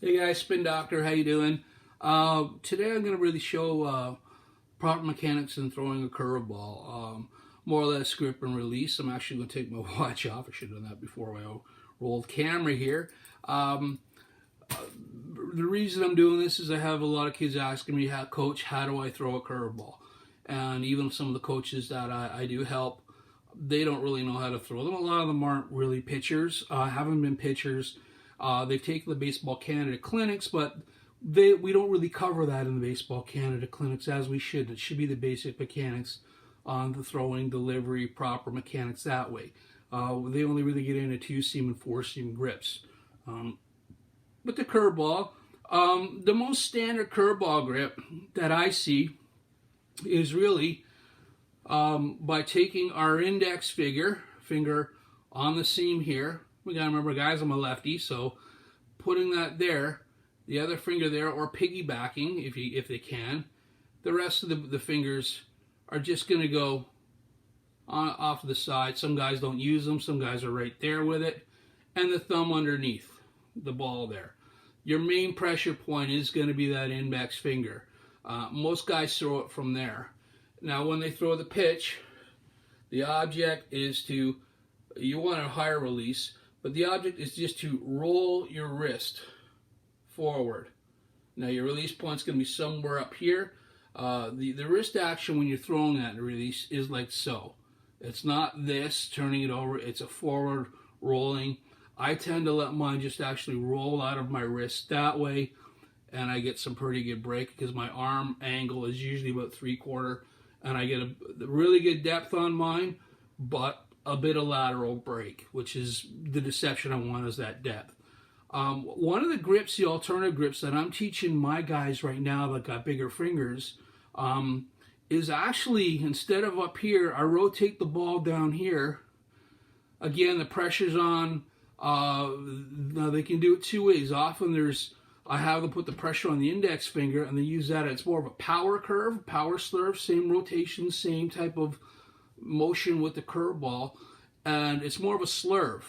Hey guys, Spin Doctor, how you doing? Today I'm going to really show proper mechanics in throwing a curveball. More or less grip and release. I'm actually going to take my watch off. I should have done that before I rolled camera here. The reason I'm doing this is I have a lot of kids asking me, Coach, how do I throw a curveball? And even some of the coaches that I do help, they don't really know how to throw them. A lot of them aren't really pitchers, haven't been pitchers. They've taken the Baseball Canada clinics, but we don't really cover that in the Baseball Canada clinics as we should. It should be the basic mechanics on the throwing, delivery, proper mechanics that way. They only really get into 2-seam and 4-seam grips. With the curveball, the most standard curveball grip that I see is really by taking our index finger on the seam here. We gotta remember, guys, I'm a lefty, so putting that there, the other finger there, or piggybacking if they can. The rest of the fingers are just gonna go off to the side. Some guys don't use them. Some guys are right there with it, and the thumb underneath the ball there. Your main pressure point is going to be that index finger. Most guys throw it from there. Now, when they throw the pitch, the object is you want a higher release, but the object is just to roll your wrist forward. Now, your release point's going to be somewhere up here. The wrist action when you're throwing that release is like so. It's not this, turning it over. It's a forward rolling. I tend to let mine just actually roll out of my wrist that way, and I get some pretty good break because my arm angle is usually about 3/4, and I get a really good depth on mine, but a bit of lateral break, which is the deception I want, is that depth. One of the grips, the alternative grips that I'm teaching my guys right now that got bigger fingers, is actually, instead of up here, I rotate the ball down here. Again, the pressure's on. Now they can do it two ways. Often I have them put the pressure on the index finger and they use that. It's more of a power curve, power slurve, same rotation, same type of motion with the curveball, and it's more of a slurve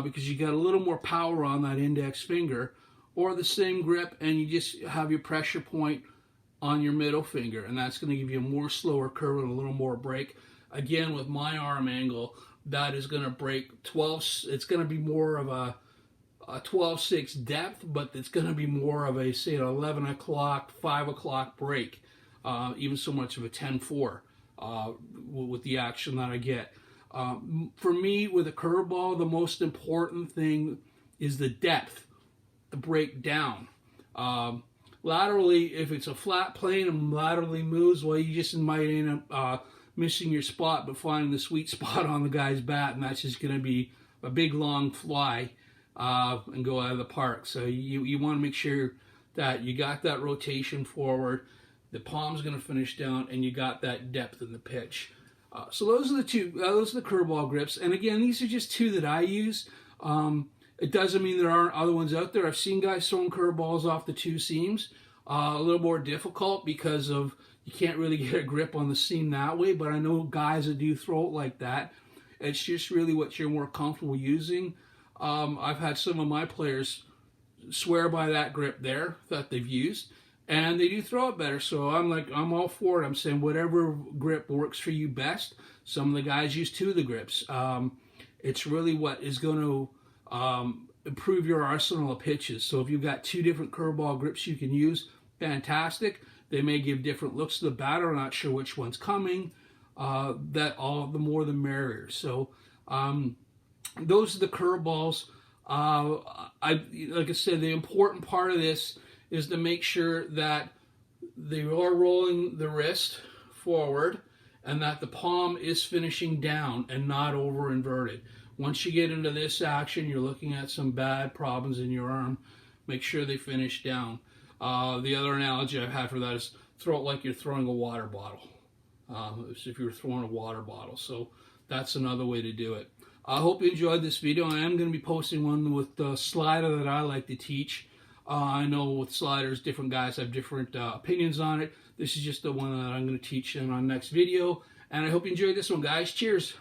because you got a little more power on that index finger, or the same grip and you just have your pressure point on your middle finger, and that's going to give you a more slower curve and a little more break. Again, with my arm angle, that is going to break 12. It's going to be more of a 12/6 depth, but it's going to be more of a, say, an 11 o'clock, 5 o'clock break, even so much of a 10-4 with the action that I get. For me, with a curveball, the most important thing is the depth, the breakdown. Laterally, if it's a flat plane and laterally moves, well, you just might end up missing your spot, but finding the sweet spot on the guy's bat, and that's just going to be a big long fly and go out of the park. So you want to make sure that you got that rotation forward, the palm's going to finish down, and you got that depth in the pitch. So those are the two. Those are the curveball grips, and again, these are just two that I use. It doesn't mean there aren't other ones out there. I've seen guys throwing curveballs off the two seams. A little more difficult because of you can't really get a grip on the seam that way, but I know guys that do throw it like that. It's just really what you're more comfortable using. I've had some of my players swear by that grip there that they've used, and they do throw it better. So I'm all for it. I'm saying whatever grip works for you best. Some of the guys use two of the grips. It's really what is going to improve your arsenal of pitches. So if you've got two different curveball grips you can use, fantastic. They may give different looks to the batter. I'm not sure which one's coming. The more the merrier. So those are the curveballs. Like I said, the important part of this is to make sure that they are rolling the wrist forward and that the palm is finishing down and not over inverted. Once you get into this action, you're looking at some bad problems in your arm. Make sure they finish down. The other analogy I've had for that is throw it like you're throwing a water bottle. As if you were throwing a water bottle. So that's another way to do it. I hope you enjoyed this video. I am going to be posting one with the slider that I like to teach. I know with sliders, different guys have different opinions on it. This is just the one that I'm going to teach in our next video. And I hope you enjoyed this one, guys. Cheers.